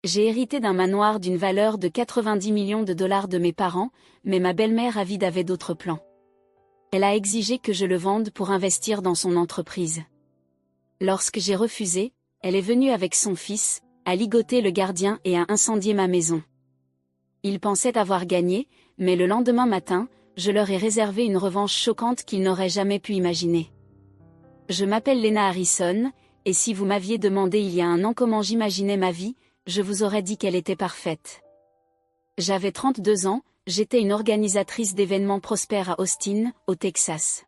J'ai hérité d'un manoir d'une valeur de 90 millions de dollars de mes parents, mais ma belle-mère avide avait d'autres plans. Elle a exigé que je le vende pour investir dans son entreprise. Lorsque j'ai refusé, elle est venue avec son fils, a ligoté le gardien et a incendié ma maison. Ils pensaient avoir gagné, mais le lendemain matin, je leur ai réservé une revanche choquante qu'ils n'auraient jamais pu imaginer. Je m'appelle Lena Harrison, et si vous m'aviez demandé il y a un an comment j'imaginais ma vie, je vous aurais dit qu'elle était parfaite. J'avais 32 ans, j'étais une organisatrice d'événements prospères à Austin, au Texas.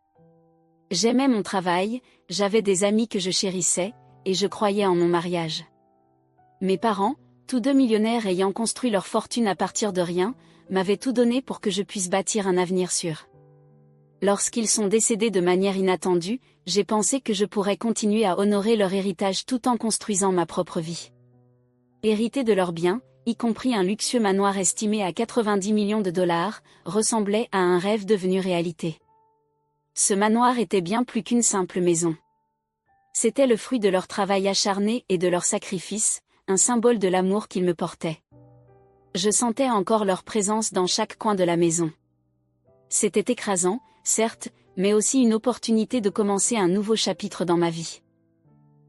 J'aimais mon travail, j'avais des amis que je chérissais, et je croyais en mon mariage. Mes parents, tous deux millionnaires ayant construit leur fortune à partir de rien, m'avaient tout donné pour que je puisse bâtir un avenir sûr. Lorsqu'ils sont décédés de manière inattendue, j'ai pensé que je pourrais continuer à honorer leur héritage tout en construisant ma propre vie. Hériter de leurs biens, y compris un luxueux manoir estimé à 90 millions de dollars, ressemblait à un rêve devenu réalité. Ce manoir était bien plus qu'une simple maison. C'était le fruit de leur travail acharné et de leur sacrifice, un symbole de l'amour qu'ils me portaient. Je sentais encore leur présence dans chaque coin de la maison. C'était écrasant, certes, mais aussi une opportunité de commencer un nouveau chapitre dans ma vie.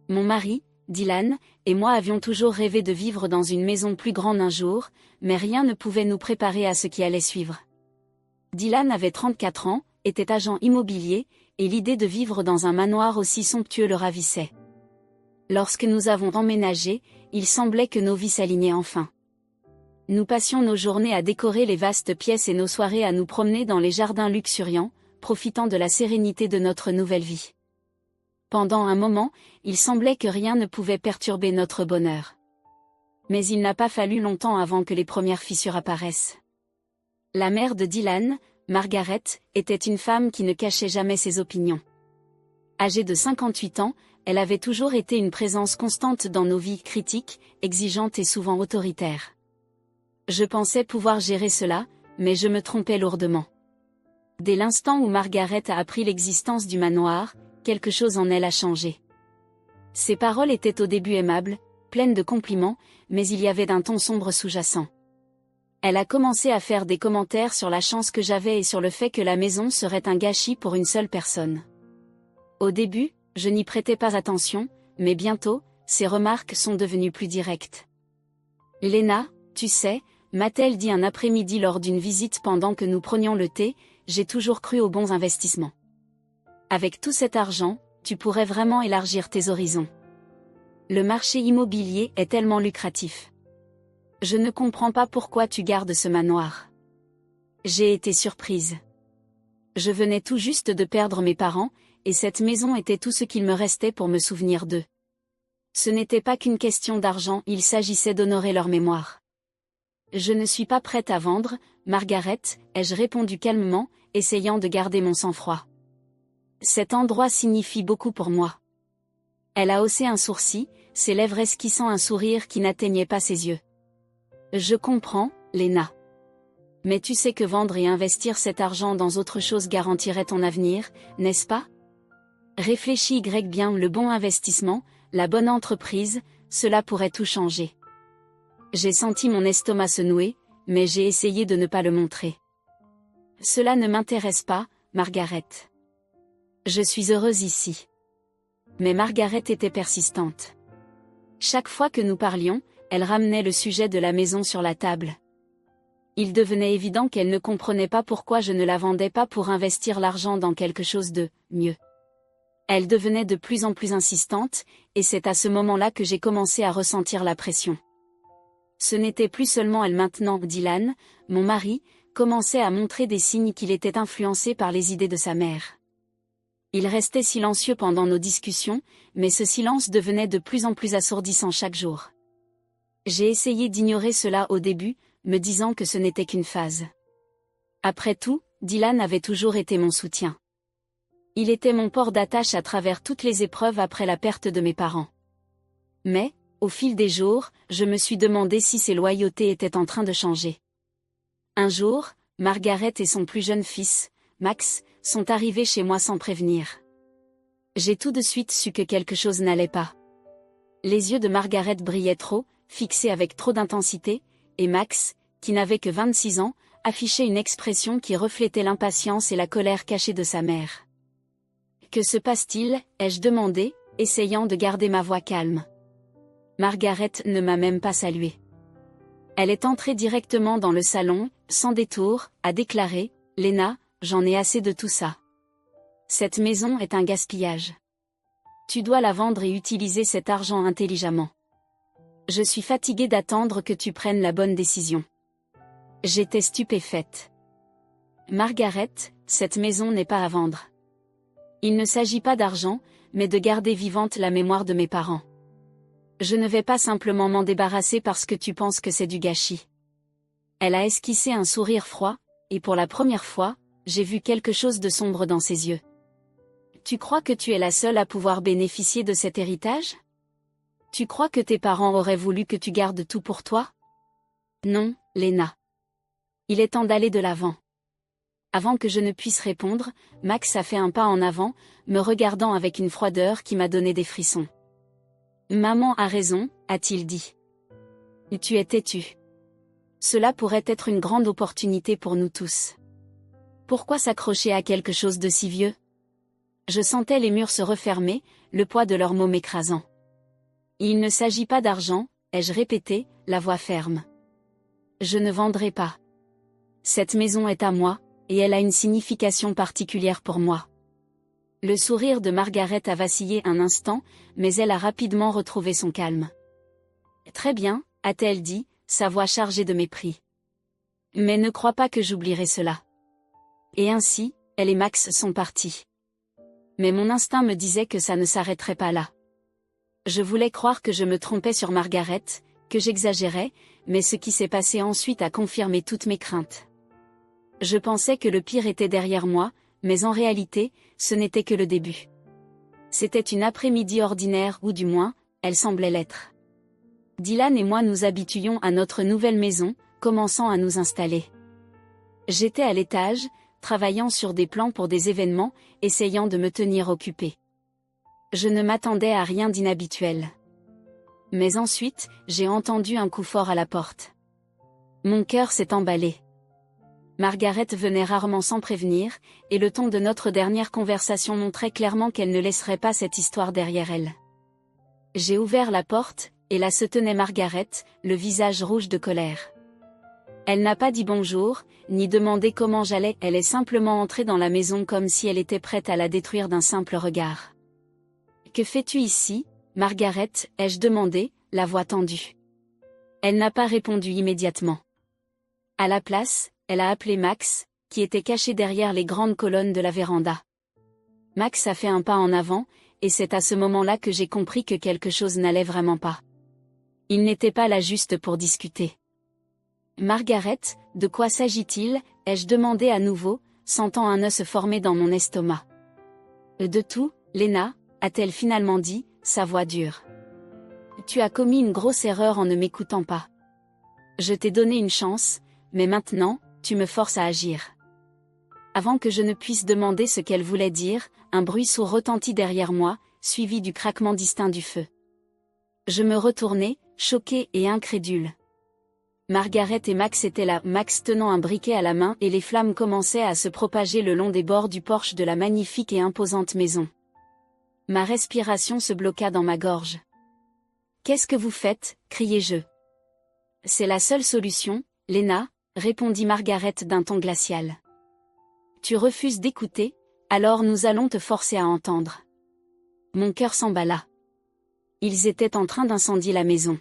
Mon mari, Dylan, et moi avions toujours rêvé de vivre dans une maison plus grande un jour, mais rien ne pouvait nous préparer à ce qui allait suivre. Dylan avait 34 ans, était agent immobilier, et l'idée de vivre dans un manoir aussi somptueux le ravissait. Lorsque nous avons emménagé, il semblait que nos vies s'alignaient enfin. Nous passions nos journées à décorer les vastes pièces et nos soirées à nous promener dans les jardins luxuriants, profitant de la sérénité de notre nouvelle vie. Pendant un moment, il semblait que rien ne pouvait perturber notre bonheur. Mais il n'a pas fallu longtemps avant que les premières fissures apparaissent. La mère de Dylan, Margaret, était une femme qui ne cachait jamais ses opinions. Âgée de 58 ans, elle avait toujours été une présence constante dans nos vies, critiques, exigeantes et souvent autoritaires. Je pensais pouvoir gérer cela, mais je me trompais lourdement. Dès l'instant où Margaret a appris l'existence du manoir, quelque chose en elle a changé. Ses paroles étaient au début aimables, pleines de compliments, mais il y avait un ton sombre sous-jacent. Elle a commencé à faire des commentaires sur la chance que j'avais et sur le fait que la maison serait un gâchis pour une seule personne. Au début, je n'y prêtais pas attention, mais bientôt, ses remarques sont devenues plus directes. « Lena, tu sais, m'a-t-elle dit un après-midi lors d'une visite pendant que nous prenions le thé, j'ai toujours cru aux bons investissements. Avec tout cet argent, tu pourrais vraiment élargir tes horizons. Le marché immobilier est tellement lucratif. Je ne comprends pas pourquoi tu gardes ce manoir. » J'ai été surprise. Je venais tout juste de perdre mes parents, et cette maison était tout ce qu'il me restait pour me souvenir d'eux. Ce n'était pas qu'une question d'argent, il s'agissait d'honorer leur mémoire. « Je ne suis pas prête à vendre, Margaret, ai-je répondu calmement, essayant de garder mon sang-froid. Cet endroit signifie beaucoup pour moi. » Elle a haussé un sourcil, ses lèvres esquissant un sourire qui n'atteignait pas ses yeux. « Je comprends, Lena. Mais tu sais que vendre et investir cet argent dans autre chose garantirait ton avenir, n'est-ce pas? Réfléchis bien, le bon investissement, la bonne entreprise, cela pourrait tout changer. » J'ai senti mon estomac se nouer, mais j'ai essayé de ne pas le montrer. « Cela ne m'intéresse pas, Margaret. Je suis heureuse ici. » Mais Margaret était persistante. Chaque fois que nous parlions, elle ramenait le sujet de la maison sur la table. Il devenait évident qu'elle ne comprenait pas pourquoi je ne la vendais pas pour investir l'argent dans quelque chose de mieux. Elle devenait de plus en plus insistante, et c'est à ce moment-là que j'ai commencé à ressentir la pression. Ce n'était plus seulement elle maintenant, Dylan, mon mari, commençait à montrer des signes qu'il était influencé par les idées de sa mère. Il restait silencieux pendant nos discussions, mais ce silence devenait de plus en plus assourdissant chaque jour. J'ai essayé d'ignorer cela au début, me disant que ce n'était qu'une phase. Après tout, Dylan avait toujours été mon soutien. Il était mon port d'attache à travers toutes les épreuves après la perte de mes parents. Mais, au fil des jours, je me suis demandé si ses loyautés étaient en train de changer. Un jour, Margaret et son plus jeune fils, Max, sont arrivés chez moi sans prévenir. J'ai tout de suite su que quelque chose n'allait pas. Les yeux de Margaret brillaient trop, fixé avec trop d'intensité, et Max, qui n'avait que 26 ans, affichait une expression qui reflétait l'impatience et la colère cachée de sa mère. « Que se passe-t-il » ai-je demandé, essayant de garder ma voix calme. Margaret ne m'a même pas salué. Elle est entrée directement dans le salon, sans détour, a déclaré « Lena, j'en ai assez de tout ça. Cette maison est un gaspillage. Tu dois la vendre et utiliser cet argent intelligemment. Je suis fatiguée d'attendre que tu prennes la bonne décision. » J'étais stupéfaite. Margaret, cette maison n'est pas à vendre. Il ne s'agit pas d'argent, mais de garder vivante la mémoire de mes parents. Je ne vais pas simplement m'en débarrasser parce que tu penses que c'est du gâchis. Elle a esquissé un sourire froid, et pour la première fois, j'ai vu quelque chose de sombre dans ses yeux. Tu crois que tu es la seule à pouvoir bénéficier de cet héritage? Tu crois que tes parents auraient voulu que tu gardes tout pour toi? Non, Lena. Il est temps d'aller de l'avant. Avant que je ne puisse répondre, Max a fait un pas en avant, me regardant avec une froideur qui m'a donné des frissons. Maman a raison, a-t-il dit. Tu es têtu. Cela pourrait être une grande opportunité pour nous tous. Pourquoi s'accrocher à quelque chose de si vieux? Je sentais les murs se refermer, le poids de leurs mots m'écrasant. Il ne s'agit pas d'argent, ai-je répété, la voix ferme. Je ne vendrai pas. Cette maison est à moi, et elle a une signification particulière pour moi. Le sourire de Margaret a vacillé un instant, mais elle a rapidement retrouvé son calme. Très bien, a-t-elle dit, sa voix chargée de mépris. Mais ne crois pas que j'oublierai cela. Et ainsi, elle et Max sont partis. Mais mon instinct me disait que ça ne s'arrêterait pas là. Je voulais croire que je me trompais sur Margaret, que j'exagérais, mais ce qui s'est passé ensuite a confirmé toutes mes craintes. Je pensais que le pire était derrière moi, mais en réalité, ce n'était que le début. C'était une après-midi ordinaire ou du moins, elle semblait l'être. Dylan et moi nous habituions à notre nouvelle maison, commençant à nous installer. J'étais à l'étage, travaillant sur des plans pour des événements, essayant de me tenir occupée. Je ne m'attendais à rien d'inhabituel. Mais ensuite, j'ai entendu un coup fort à la porte. Mon cœur s'est emballé. Margaret venait rarement sans prévenir, et le ton de notre dernière conversation montrait clairement qu'elle ne laisserait pas cette histoire derrière elle. J'ai ouvert la porte, et là se tenait Margaret, le visage rouge de colère. Elle n'a pas dit bonjour, ni demandé comment j'allais, elle est simplement entrée dans la maison comme si elle était prête à la détruire d'un simple regard. « Que fais-tu ici, Margaret » ai-je demandé, la voix tendue. Elle n'a pas répondu immédiatement. À la place, elle a appelé Max, qui était caché derrière les grandes colonnes de la véranda. Max a fait un pas en avant, et c'est à ce moment-là que j'ai compris que quelque chose n'allait vraiment pas. Il n'était pas là juste pour discuter. « Margaret, de quoi s'agit-il » ai-je demandé à nouveau, sentant un nœud se former dans mon estomac. « De tout, Lena » a-t-elle finalement dit, sa voix dure. « Tu as commis une grosse erreur en ne m'écoutant pas. Je t'ai donné une chance, mais maintenant, tu me forces à agir. » Avant que je ne puisse demander ce qu'elle voulait dire, un bruit sourd retentit derrière moi, suivi du craquement distinct du feu. Je me retournai, choquée et incrédule. Margaret et Max étaient là, Max tenant un briquet à la main et les flammes commençaient à se propager le long des bords du porche de la magnifique et imposante maison. Ma respiration se bloqua dans ma gorge. « Qu'est-ce que vous faites » criai-je. « C'est la seule solution, Lena » répondit Margaret d'un ton glacial. « Tu refuses d'écouter, alors nous allons te forcer à entendre. » Mon cœur s'emballa. Ils étaient en train d'incendier la maison.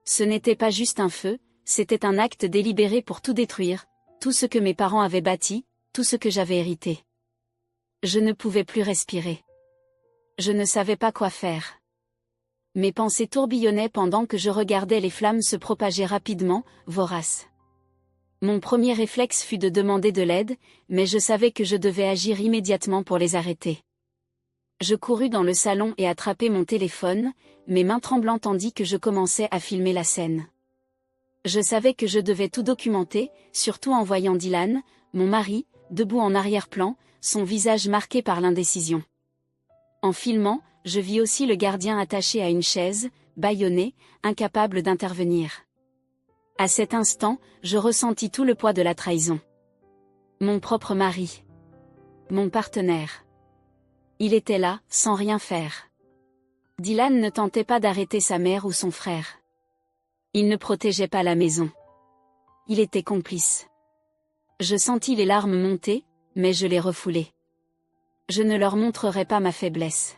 Ce n'était pas juste un feu, c'était un acte délibéré pour tout détruire, tout ce que mes parents avaient bâti, tout ce que j'avais hérité. Je ne pouvais plus respirer. Je ne savais pas quoi faire. Mes pensées tourbillonnaient pendant que je regardais les flammes se propager rapidement, voraces. Mon premier réflexe fut de demander de l'aide, mais je savais que je devais agir immédiatement pour les arrêter. Je courus dans le salon et attrapai mon téléphone, mes mains tremblant tandis que je commençais à filmer la scène. Je savais que je devais tout documenter, surtout en voyant Dylan, mon mari, debout en arrière-plan, son visage marqué par l'indécision. En filmant, je vis aussi le gardien attaché à une chaise, bâillonnée, incapable d'intervenir. À cet instant, je ressentis tout le poids de la trahison. Mon propre mari. Mon partenaire. Il était là, sans rien faire. Dylan ne tentait pas d'arrêter sa mère ou son frère. Il ne protégeait pas la maison. Il était complice. Je sentis les larmes monter, mais je les refoulai. Je ne leur montrerai pas ma faiblesse.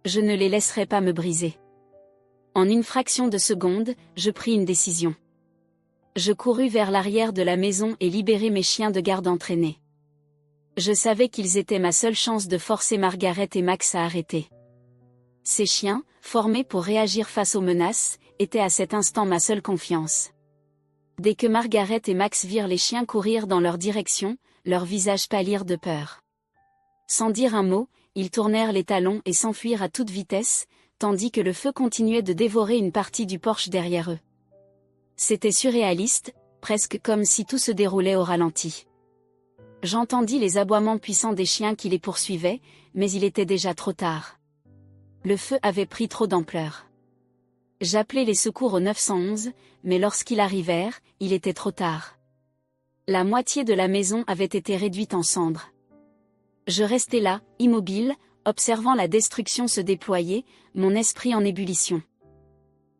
Je ne les laisserai pas me briser. En une fraction de seconde, je pris une décision. Je courus vers l'arrière de la maison et libérai mes chiens de garde entraînés. Je savais qu'ils étaient ma seule chance de forcer Margaret et Max à arrêter. Ces chiens, formés pour réagir face aux menaces, étaient à cet instant ma seule confiance. Dès que Margaret et Max virent les chiens courir dans leur direction, leurs visages pâlirent de peur. Sans dire un mot, ils tournèrent les talons et s'enfuirent à toute vitesse, tandis que le feu continuait de dévorer une partie du porche derrière eux. C'était surréaliste, presque comme si tout se déroulait au ralenti. J'entendis les aboiements puissants des chiens qui les poursuivaient, mais il était déjà trop tard. Le feu avait pris trop d'ampleur. J'appelai les secours au 911, mais lorsqu'ils arrivèrent, il était trop tard. La moitié de la maison avait été réduite en cendres. Je restai là, immobile, observant la destruction se déployer, mon esprit en ébullition.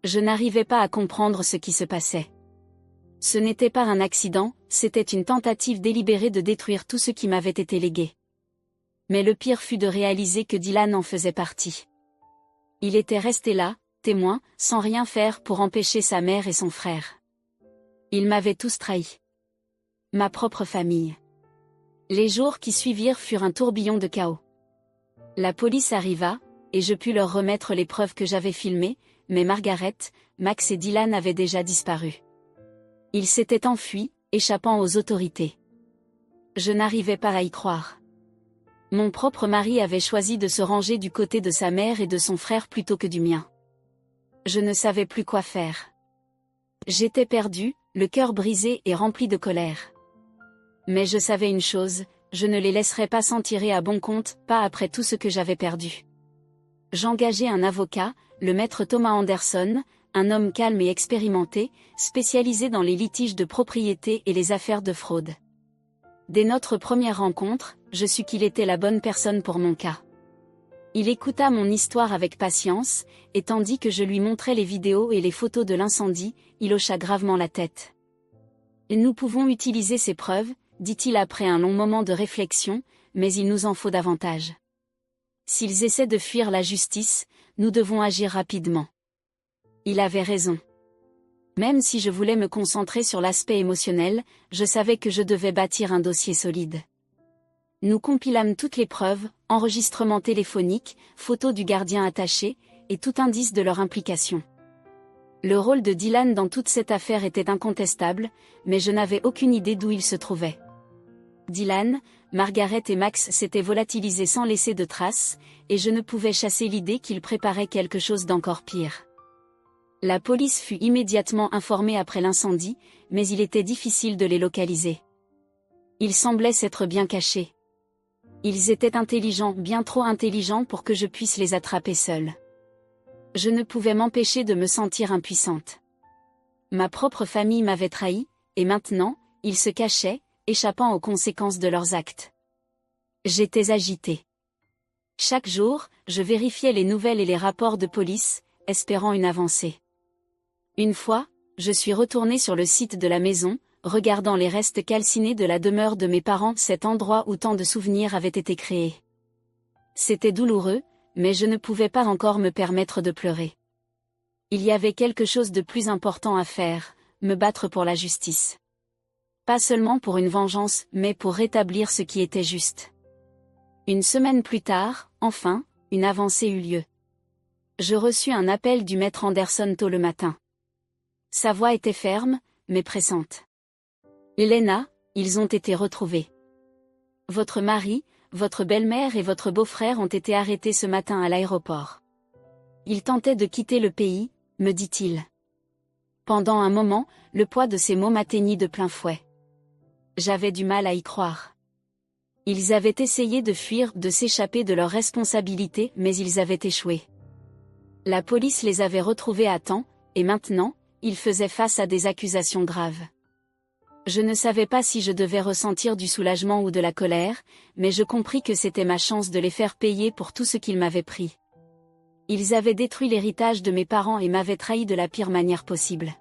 Je n'arrivais pas à comprendre ce qui se passait. Ce n'était pas un accident, c'était une tentative délibérée de détruire tout ce qui m'avait été légué. Mais le pire fut de réaliser que Dylan en faisait partie. Il était resté là, témoin, sans rien faire pour empêcher sa mère et son frère. Ils m'avaient tous trahi. Ma propre famille. Les jours qui suivirent furent un tourbillon de chaos. La police arriva, et je pus leur remettre les preuves que j'avais filmées, mais Margaret, Max et Dylan avaient déjà disparu. Ils s'étaient enfuis, échappant aux autorités. Je n'arrivais pas à y croire. Mon propre mari avait choisi de se ranger du côté de sa mère et de son frère plutôt que du mien. Je ne savais plus quoi faire. J'étais perdu, le cœur brisé et rempli de colère. Mais je savais une chose, je ne les laisserais pas s'en tirer à bon compte, pas après tout ce que j'avais perdu. J'engageai un avocat, le maître Thomas Anderson, un homme calme et expérimenté, spécialisé dans les litiges de propriété et les affaires de fraude. Dès notre première rencontre, je sus qu'il était la bonne personne pour mon cas. Il écouta mon histoire avec patience, et tandis que je lui montrais les vidéos et les photos de l'incendie, il hocha gravement la tête. « Nous pouvons utiliser ces preuves, dit-il après un long moment de réflexion, mais il nous en faut davantage. S'ils essaient de fuir la justice, nous devons agir rapidement. » Il avait raison. Même si je voulais me concentrer sur l'aspect émotionnel, je savais que je devais bâtir un dossier solide. Nous compilâmes toutes les preuves, enregistrements téléphoniques, photos du gardien attaché, et tout indice de leur implication. Le rôle de Dylan dans toute cette affaire était incontestable, mais je n'avais aucune idée d'où il se trouvait. Dylan, Margaret et Max s'étaient volatilisés sans laisser de traces, et je ne pouvais chasser l'idée qu'ils préparaient quelque chose d'encore pire. La police fut immédiatement informée après l'incendie, mais il était difficile de les localiser. Ils semblaient s'être bien cachés. Ils étaient intelligents, bien trop intelligents pour que je puisse les attraper seule. Je ne pouvais m'empêcher de me sentir impuissante. Ma propre famille m'avait trahi, et maintenant, ils se cachaient, échappant aux conséquences de leurs actes. J'étais agitée. Chaque jour, je vérifiais les nouvelles et les rapports de police, espérant une avancée. Une fois, je suis retournée sur le site de la maison, regardant les restes calcinés de la demeure de mes parents, cet endroit où tant de souvenirs avaient été créés. C'était douloureux, mais je ne pouvais pas encore me permettre de pleurer. Il y avait quelque chose de plus important à faire, me battre pour la justice. Pas seulement pour une vengeance, mais pour rétablir ce qui était juste. Une semaine plus tard, enfin, une avancée eut lieu. Je reçus un appel du maître Anderson tôt le matin. Sa voix était ferme, mais pressante. « Elena, ils ont été retrouvés. Votre mari, votre belle-mère et votre beau-frère ont été arrêtés ce matin à l'aéroport. Ils tentaient de quitter le pays, me dit-il. » Pendant un moment, le poids de ces mots m'atteignit de plein fouet. J'avais du mal à y croire. Ils avaient essayé de fuir, de s'échapper de leurs responsabilités, mais ils avaient échoué. La police les avait retrouvés à temps, et maintenant, ils faisaient face à des accusations graves. Je ne savais pas si je devais ressentir du soulagement ou de la colère, mais je compris que c'était ma chance de les faire payer pour tout ce qu'ils m'avaient pris. Ils avaient détruit l'héritage de mes parents et m'avaient trahi de la pire manière possible.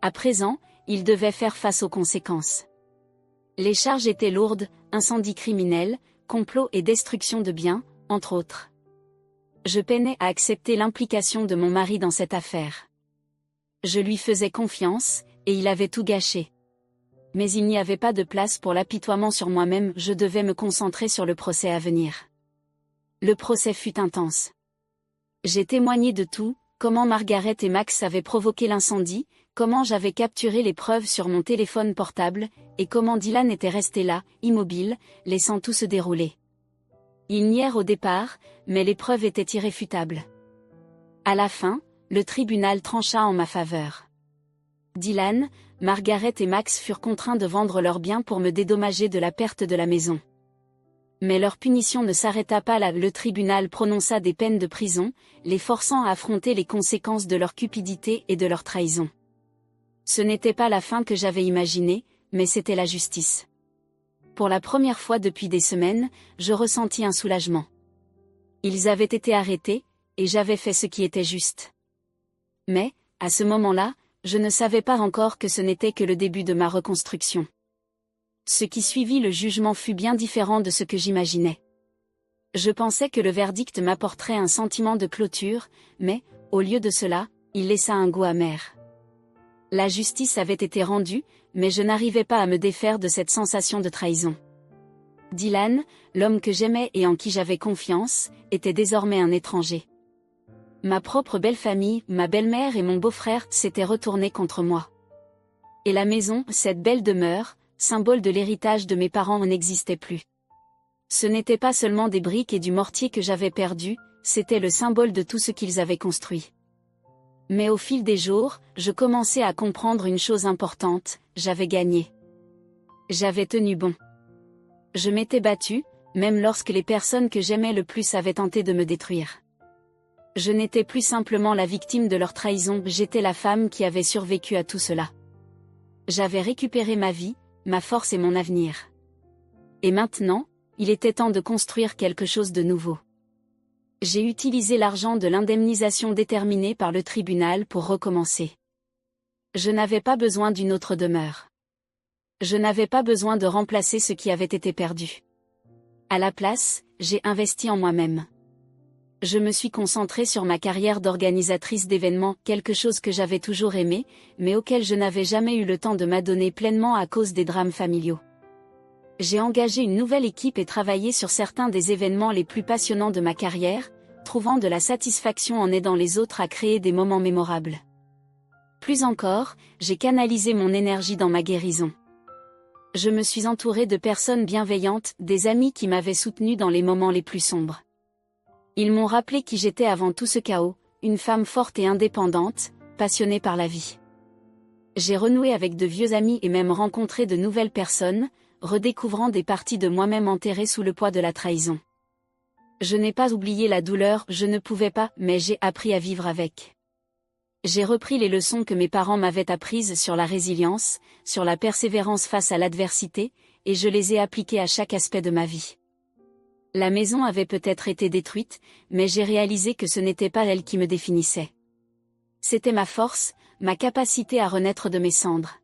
À présent, ils devaient faire face aux conséquences. Les charges étaient lourdes, incendie criminel, complot et destruction de biens, entre autres. Je peinais à accepter l'implication de mon mari dans cette affaire. Je lui faisais confiance, et il avait tout gâché. Mais il n'y avait pas de place pour l'apitoiement sur moi-même, je devais me concentrer sur le procès à venir. Le procès fut intense. J'ai témoigné de tout, comment Margaret et Max avaient provoqué l'incendie, comment j'avais capturé les preuves sur mon téléphone portable, et comment Dylan était resté là, immobile, laissant tout se dérouler. Ils nièrent au départ, mais les preuves étaient irréfutables. À la fin, le tribunal trancha en ma faveur. Dylan, Margaret et Max furent contraints de vendre leurs biens pour me dédommager de la perte de la maison. Mais leur punition ne s'arrêta pas là, le tribunal prononça des peines de prison, les forçant à affronter les conséquences de leur cupidité et de leur trahison. Ce n'était pas la fin que j'avais imaginée, mais c'était la justice. Pour la première fois depuis des semaines, je ressentis un soulagement. Ils avaient été arrêtés, et j'avais fait ce qui était juste. Mais, à ce moment-là, je ne savais pas encore que ce n'était que le début de ma reconstruction. Ce qui suivit le jugement fut bien différent de ce que j'imaginais. Je pensais que le verdict m'apporterait un sentiment de clôture, mais, au lieu de cela, il laissa un goût amer. La justice avait été rendue, mais je n'arrivais pas à me défaire de cette sensation de trahison. Dylan, l'homme que j'aimais et en qui j'avais confiance, était désormais un étranger. Ma propre belle-famille, ma belle-mère et mon beau-frère s'étaient retournés contre moi. Et la maison, cette belle demeure, symbole de l'héritage de mes parents, n'existait plus. Ce n'était pas seulement des briques et du mortier que j'avais perdus, c'était le symbole de tout ce qu'ils avaient construit. Mais au fil des jours, je commençais à comprendre une chose importante, j'avais gagné. J'avais tenu bon. Je m'étais battue, même lorsque les personnes que j'aimais le plus avaient tenté de me détruire. Je n'étais plus simplement la victime de leur trahison, j'étais la femme qui avait survécu à tout cela. J'avais récupéré ma vie, ma force et mon avenir. Et maintenant, il était temps de construire quelque chose de nouveau. J'ai utilisé l'argent de l'indemnisation déterminée par le tribunal pour recommencer. Je n'avais pas besoin d'une autre demeure. Je n'avais pas besoin de remplacer ce qui avait été perdu. À la place, j'ai investi en moi-même. Je me suis concentrée sur ma carrière d'organisatrice d'événements, quelque chose que j'avais toujours aimé, mais auquel je n'avais jamais eu le temps de m'adonner pleinement à cause des drames familiaux. J'ai engagé une nouvelle équipe et travaillé sur certains des événements les plus passionnants de ma carrière, trouvant de la satisfaction en aidant les autres à créer des moments mémorables. Plus encore, j'ai canalisé mon énergie dans ma guérison. Je me suis entourée de personnes bienveillantes, des amis qui m'avaient soutenue dans les moments les plus sombres. Ils m'ont rappelé qui j'étais avant tout ce chaos, une femme forte et indépendante, passionnée par la vie. J'ai renoué avec de vieux amis et même rencontré de nouvelles personnes, redécouvrant des parties de moi-même enterrées sous le poids de la trahison. Je n'ai pas oublié la douleur, je ne pouvais pas, mais j'ai appris à vivre avec. J'ai repris les leçons que mes parents m'avaient apprises sur la résilience, sur la persévérance face à l'adversité, et je les ai appliquées à chaque aspect de ma vie. La maison avait peut-être été détruite, mais j'ai réalisé que ce n'était pas elle qui me définissait. C'était ma force, ma capacité à renaître de mes cendres.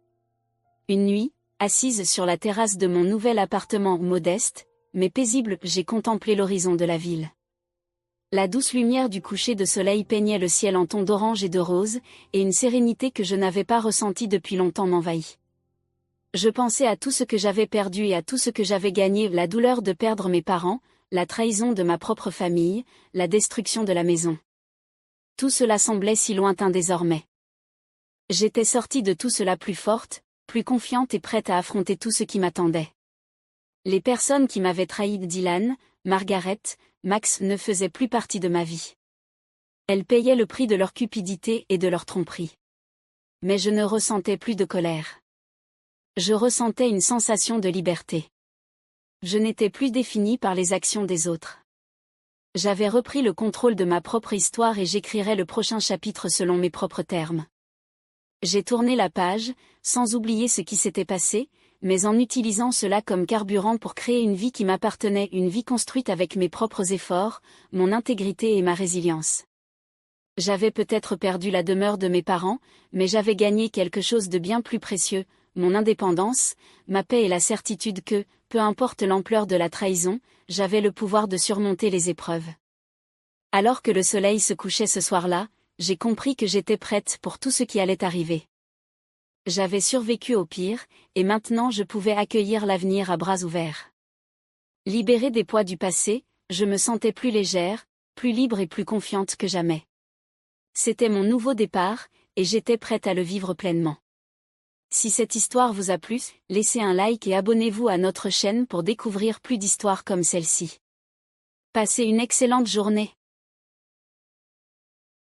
Une nuit, assise sur la terrasse de mon nouvel appartement modeste, mais paisible, j'ai contemplé l'horizon de la ville. La douce lumière du coucher de soleil peignait le ciel en tons d'orange et de rose, et une sérénité que je n'avais pas ressentie depuis longtemps m'envahit. Je pensais à tout ce que j'avais perdu et à tout ce que j'avais gagné, la douleur de perdre mes parents, la trahison de ma propre famille, la destruction de la maison. Tout cela semblait si lointain désormais. J'étais sortie de tout cela plus forte, plus confiante et prête à affronter tout ce qui m'attendait. Les personnes qui m'avaient trahi, Dylan, Margaret, Max, ne faisaient plus partie de ma vie. Elles payaient le prix de leur cupidité et de leur tromperie. Mais je ne ressentais plus de colère. Je ressentais une sensation de liberté. Je n'étais plus définie par les actions des autres. J'avais repris le contrôle de ma propre histoire et j'écrirais le prochain chapitre selon mes propres termes. J'ai tourné la page, sans oublier ce qui s'était passé, mais en utilisant cela comme carburant pour créer une vie qui m'appartenait, une vie construite avec mes propres efforts, mon intégrité et ma résilience. J'avais peut-être perdu la demeure de mes parents, mais j'avais gagné quelque chose de bien plus précieux, mon indépendance, ma paix et la certitude que, peu importe l'ampleur de la trahison, j'avais le pouvoir de surmonter les épreuves. Alors que le soleil se couchait ce soir-là, j'ai compris que j'étais prête pour tout ce qui allait arriver. J'avais survécu au pire, et maintenant je pouvais accueillir l'avenir à bras ouverts. Libérée des poids du passé, je me sentais plus légère, plus libre et plus confiante que jamais. C'était mon nouveau départ, et j'étais prête à le vivre pleinement. Si cette histoire vous a plu, laissez un like et abonnez-vous à notre chaîne pour découvrir plus d'histoires comme celle-ci. Passez une excellente journée.